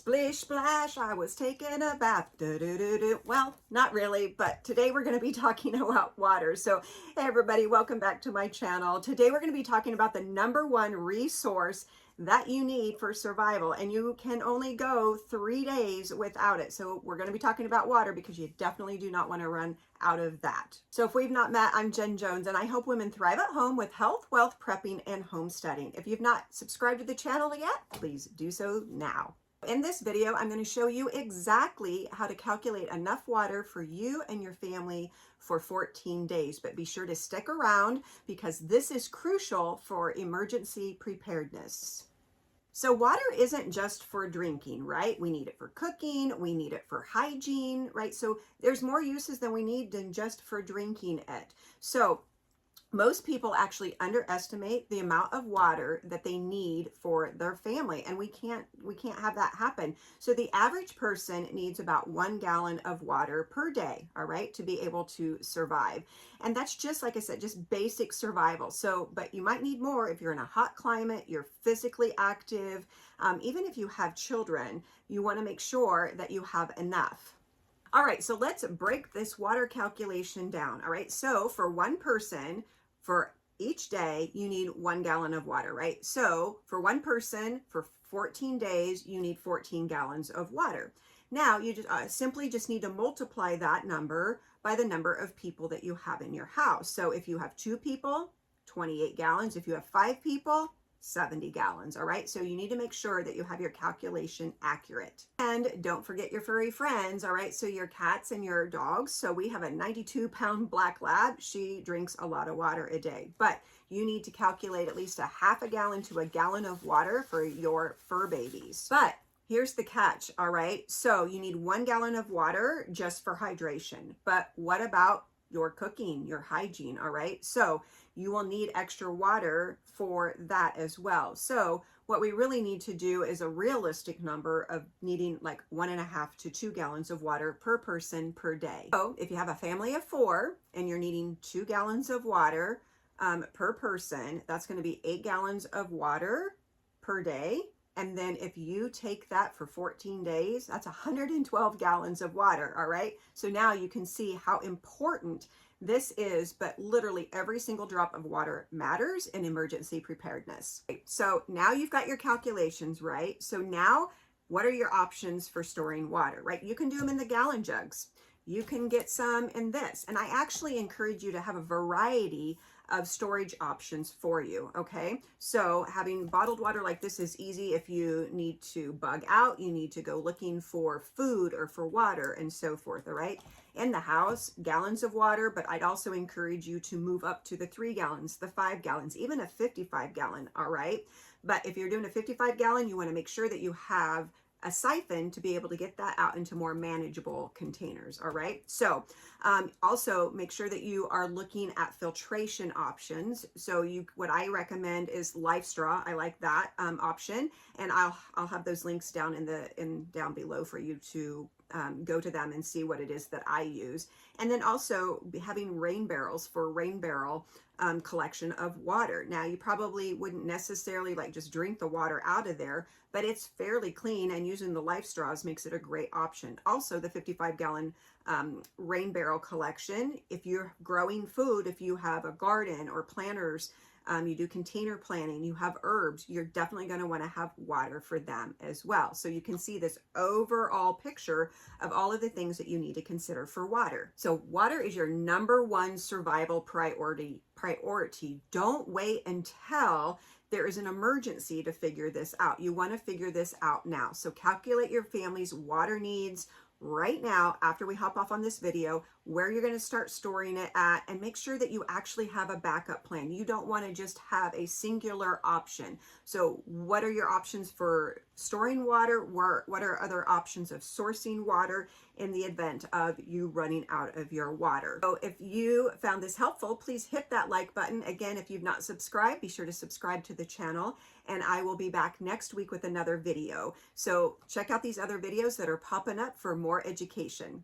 Splish splash, I was taking a bath. Do. Well, not really, but today we're going to be talking about water. So hey everybody, welcome back to my channel. Today we're going to be talking about the #1 resource that you need for survival, and you can only go 3 days without it. So we're going to be talking about water because you definitely do not want to run out of that. So if we've not met, I'm Jen Jones, and I help women thrive at home with health, wealth, prepping, and homesteading. If you've not subscribed to the channel yet, please do so now. In this video, I'm going to show you exactly how to calculate enough water for you and your family for 14 days. But be sure to stick around because this is crucial for emergency preparedness. So water isn't just for drinking, right? We need it for cooking, we need it for hygiene, right? So there's more uses than we need than just for drinking it. So most people actually underestimate the amount of water that they need for their family, and we can't have that happen. So the average person needs about 1 gallon of water per day, all right, to be able to survive. And that's just, like I said, just basic survival. So, but you might need more if you're in a hot climate, you're physically active, even if you have children, you want to make sure that you have enough. All right, so let's break this water calculation down. All right, so for one person, for each day, you need 1 gallon of water, right? So for one person, for 14 days, you need 14 gallons of water. Now, you just simply need to multiply that number by the number of people that you have in your house. So if you have 2 people, 28 gallons. If you have 5 people, 70 gallons, all right? So you need to make sure that you have your calculation accurate. And don't forget your furry friends, all right? So your cats and your dogs. So we have a 92-pound black lab. She drinks a lot of water a day, but you need to calculate at least a half a gallon to a gallon of water for your fur babies. But here's the catch, all right? So you need 1 gallon of water just for hydration. But what about your cooking, your hygiene, all right? So you will need extra water for that as well. So what we really need to do is a realistic number of needing like 1.5 to 2 gallons of water per person per day. So if you have a family of 4 and you're needing 2 gallons of water per person, that's going to be 8 gallons of water per day. And then if you take that for 14 days, that's 112 gallons of water, all right? So now you can see how important this is, but literally every single drop of water matters in emergency preparedness. So now you've got your calculations, right? So now what are your options for storing water, right? You can do them in the gallon jugs. You can get some in this. And I actually encourage you to have a variety of storage options for you, okay? So having bottled water like this is easy if you need to bug out, you need to go looking for food or for water and so forth, all right? In the house, gallons of water, but I'd also encourage you to move up to the 3 gallons, the 5 gallons, even a 55 gallon, all right? But if you're doing a 55 gallon, you wanna make sure that you have a siphon to be able to get that out into more manageable containers, all right? So also make sure that you are looking at filtration options. So what I recommend is Life Straw. I like that option, and I'll have those links down down below for you to go to them and see what it is that I use. And then also having rain barrels for rain barrel collection of water. Now you probably wouldn't necessarily like just drink the water out of there, but it's fairly clean, and using the Life Straws makes it a great option. Also the 55 gallon rain barrel collection. If you're growing food, if you have a garden or planters, you do container planting, you have herbs, you're definitely going to want to have water for them as well. So you can see this overall picture of all of the things that you need to consider for water. So water is your #1 survival priority. Don't wait until there is an emergency to figure this out. You want to figure this out now. So calculate your family's water needs right now after we hop off on this video, where you're going to start storing it at, and make sure that you actually have a backup plan. You don't want to just have a singular option. So what are your options for storing water? What are other options of sourcing water in the event of you running out of your water? So if you found this helpful, please hit that like button. Again, if you've not subscribed, be sure to subscribe to the channel, and I will be back next week with another video. So check out these other videos that are popping up for more education.